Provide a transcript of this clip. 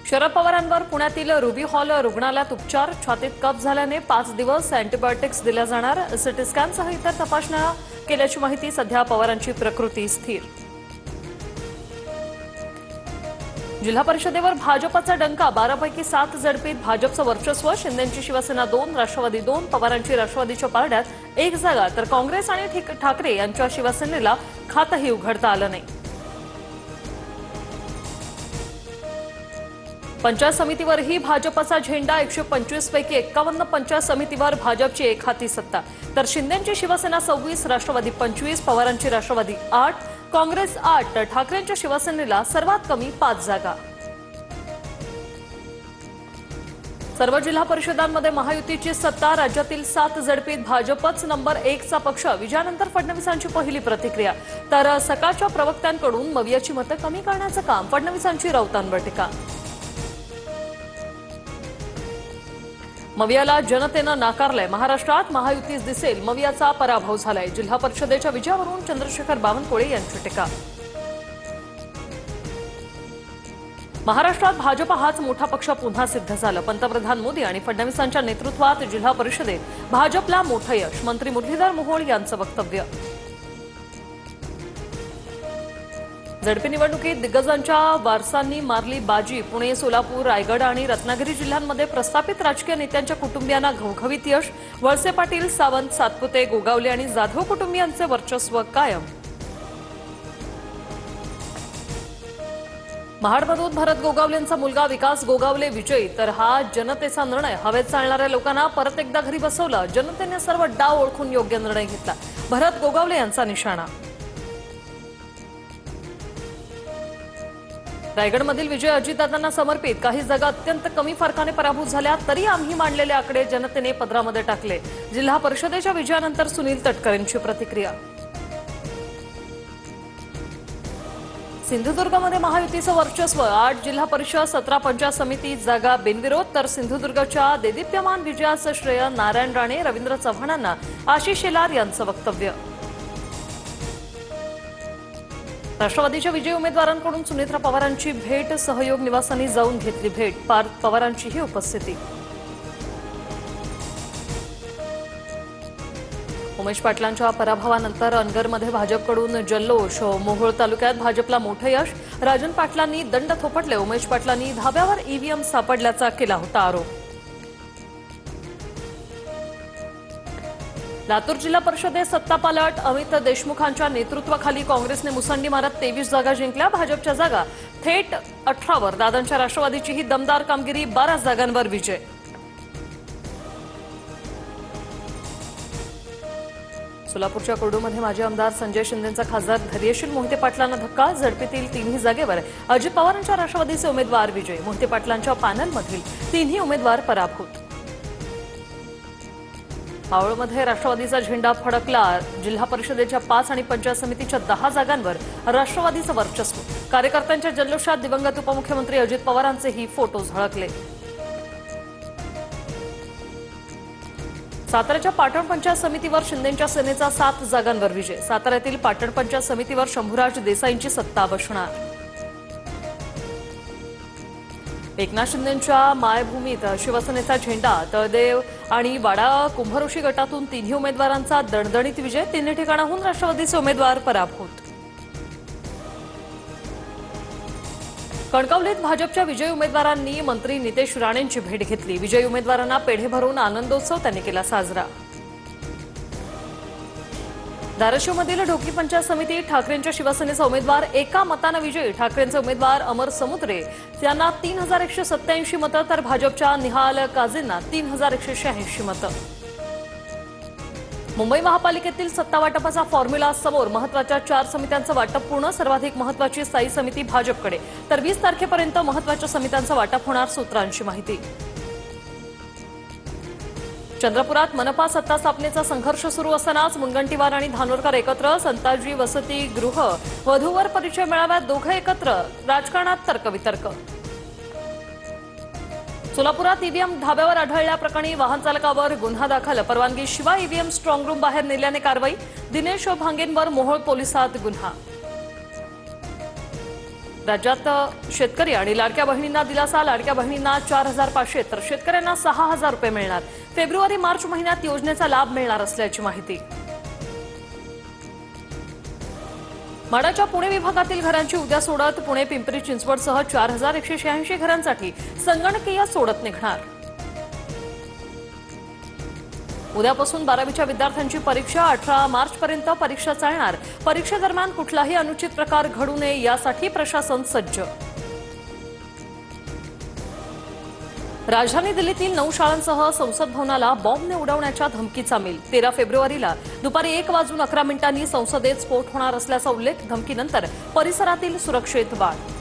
शरद पवारांवर पुण्यातील ruby hall रुग्णालयात उपचार, छातीत कफ झाल्याने 5 दिवस अँटीबायोटिक्स दिल्या जाणार. सिटी स्कॅनसह इतर तपासण्या केल्याची माहिती. सध्या पवारांची प्रकृती स्थिर. जिल्हा परिषदेवर भाजपचा डंका. 12 पैकी 7 झडपीत भाजपचं वर्चस्व. शिंदेची शिवसेना 2, राष्ट्रवादी 2, पवारांची राष्ट्रवादीच्या पारड्यात 1 जागा, तर काँग्रेस आणि ठाकरे यांच्या शिवसेनेला खातही उघडता आलं नाही. पंचायत समितीवरही भाजपचा झेंडा. 125 पैकी 51 पंचायत समितीवर भाजपची एकहाती सत्ता, तर शिंदेची शिवसेना 26, राष्ट्रवादी 25, पवारांची राष्ट्रवादी 8, काँग्रेस 8, तर ठाकरेंच्या शिवसेनेला सर्वात कमी 5 जागा. सर्व जिल्हा परिषदांमध्ये महायुतीची सत्ता. राज्यातील 7 झडपीत भाजपच नंबर 1 चा पक्ष. विजयानंतर फडणवीसांची पहिली प्रतिक्रिया, तर सकाळच्या प्रवक्त्यांकडून मवियाची मतं कमी करण्याचं काम. फडणवीसांची राऊतांवर टीका. मवियाला जनतेनं नाकारलंय. महाराष्ट्रात महायुतीच दिसेल, मवियाचा पराभव झालाय. जिल्हा परिषदेच्या विजयावरून चंद्रशेखर बावनकुळे यांची टीका. महाराष्ट्रात भाजप हाच मोठा पक्ष पुन्हा सिद्ध झालं. पंतप्रधान मोदी आणि फडणवीसांच्या नेतृत्वात जिल्हा परिषदेत भाजपला मोठं यश. मंत्री मुरलीधर मोहोळ यांचं वक्तव्य. झडपी निवडणुकीत दिग्गजांच्या वारसांनी मारली बाजी. पुणे, सोलापूर, रायगड आणि रत्नागिरी जिल्ह्यांमध्ये प्रस्थापित राजकीय नेत्यांच्या कुटुंबियांना घवघवीत यश. वळसे पाटील, सावंत, सातपुते, गोगावले आणि जाधव कुटुंबियांचे वर्चस्व कायम. महाडमधून भरत गोगावलेंचा मुलगा विकास गोगावले विजयी, तर हा जनतेचा निर्णय. हवेत चालणाऱ्या लोकांना परत एकदा घरी बसवलं. जनतेने सर्व डाव ओळखून योग्य निर्णय घेतला. भरत गोगावले यांचा निशाणा. रायगडमधील विजय अजितदादांना समर्पित. काही जागा अत्यंत कमी फरकाने पराभूत झाल्या, तरी आम्ही मांडलेले आकडे जनतेने पदरामध्ये टाकले. जिल्हा परिषदेच्या विजयानंतर सुनील तटकरेंची प्रतिक्रिया. सिंधुदुर्गमध्ये महायुतीचं वर्चस्व. 8 जिल्हा परिषद, 17 पंचायत समिती जागा बिनविरोध, तर सिंधुदुर्गच्या देदीप्यमान विजयाचं श्रेय नारायण राणे, रवींद्र चव्हाणांना. आशिष शेलार यांचं वक्तव्य. राष्ट्रवादीच्या विजयी उमेदवारांकडून सुनेत्रा पवारांची भेट. सहयोग निवासांनी जाऊन घेतली भेट. पवारांचीही उपस्थिती. उमेश पाटलांच्या पराभवानंतर अनगरमध्ये भाजपकडून जल्लोष. मोहोळ तालुक्यात भाजपला मोठं यश. राजन पाटलांनी दंड थोपटले. उमेश पाटलांनी धाब्यावर ईव्हीएम सापडल्याचा केला होता आरोप. लातूर जिल्हा परिषदेत सत्तापालट. अमित देशमुखांच्या नेतृत्वाखाली काँग्रेसने मुसंडी मारत 23 जागा जिंकल्या. भाजपच्या जागा थेट 18 वर. दादांच्या राष्ट्रवादीची ही दमदार कामगिरी. 12 जागांवर विजय. सोलापूरच्या कोरडूमध्ये माजी आमदार संजय शिंदेंचा खासदार धैर्यशील मोहिते पाटलांना धक्का. झडपीतील 3ही जागेवर अजित पवारांच्या राष्ट्रवादीचे उमेदवार विजय. मोहिते पाटलांच्या पॅनलमधील 3ही उमेदवार पराभूत. मावळमध्ये राष्ट्रवादीचा झेंडा फडकला. जिल्हा परिषदेच्या 5 आणि पंचायत समितीच्या 10 जागांवर राष्ट्रवादीचं वर्चस्व. कार्यकर्त्यांच्या जल्लोषात दिवंगत उपमुख्यमंत्री अजित पवारांचेही फोटो झळकले. साताऱ्याच्या पाटण पंचायत समितीवर शिंदेच्या सेनेचा 7 जागांवर विजय. साताऱ्यातील पाटण पंचायत समितीवर शंभूराज देसाईंची सत्ता बसणार. एकनाथ शिंदेच्या मायभूमीत शिवसेनेचा झेंडा. तळदेव आणि वाडा कुंभऋषी गटातून 3ही उमेदवारांचा दणदणीत विजय. 3 ठिकाणाहून राष्ट्रवादीचे उमेदवार पराभूत. कणकवलीत भाजपच्या विजयी उमेदवारांनी मंत्री नितेश राणेंची भेट घेतली. विजयी उमेदवारांना पेढे भरून आनंदोत्सव त्यांनी केला साजरा. धाराशिवमधील ढोकी पंचायत समिती. ठाकरेंच्या शिवसेनेचा उमेदवार एका मतानं विजयी. ठाकरेंचे उमेदवार अमर समुद्रे यांना 3187 मतं, तर भाजपच्या निहाल काझेंना 3186 मतं. मुंबई महापालिकेतील सत्ता वाटपाचा फॉर्म्युला समोर. महत्वाच्या 4 समित्यांचं वाटप पूर्ण. सर्वाधिक महत्वाची स्थायी समिती भाजपकडे, तर 20 तारखेपर्यंत महत्वाच्या समित्यांचं वाटप होणार. सूत्रांची माहिती. चंद्रपुरात मनपा सत्ता स्थापनेचा संघर्ष सुरू असतानाच मुनगंटीवार आणि धानोरकर एकत्र. संताजी वसतिगृह वधूवर परिचय मेळाव्यात दोघे एकत्र. राजकारणात तर्कवितर्क. सोलापुरात ईव्हीएम धाब्यावर आढळल्याप्रकरणी वाहन चालकावर गुन्हा दाखल. परवानगीशिवाय ईव्हीएम स्ट्रॉंग रूम बाहेर नेल्याने कारवाई. दिनेश भांगेंवर मोहोळ पोलिसात गुन्हा. राज्यात शेतकरी आणि लाडक्या बहिणींना दिलासा. लाडक्या बहिणींना 4,500 तर शेतकऱ्यांना 6,000 रुपये मिळणार. फेब्रुवारी मार्च महिन्यात योजनेचा लाभ मिळणार असल्याची माहिती. म्हाडाच्या पुणे विभागातील घरांची उद्या सोडत. पुणे पिंपरी चिंचवडसह 4,186 घरांसाठी संगणकीय सोडत निघणार. उद्यापासून 12वीच्या विद्यार्थ्यांची परीक्षा. 18 मार्चपर्यंत परीक्षा चालणार. परीक्षेदरम्यान कुठलाही अनुचित प्रकार घडू नये यासाठी प्रशासन सज्ज. राजधानी दिल्लीतील 9 शाळांसह संसद भवनाला बॉम्बने उडवण्याच्या धमकीचा मेल. 13 फेब्रुवारीला दुपारी 1:11 संसदेत स्फोट होणार असल्याचा उल्लेख. धमकीनंतर परिसरातील सुरक्षेत वाढ.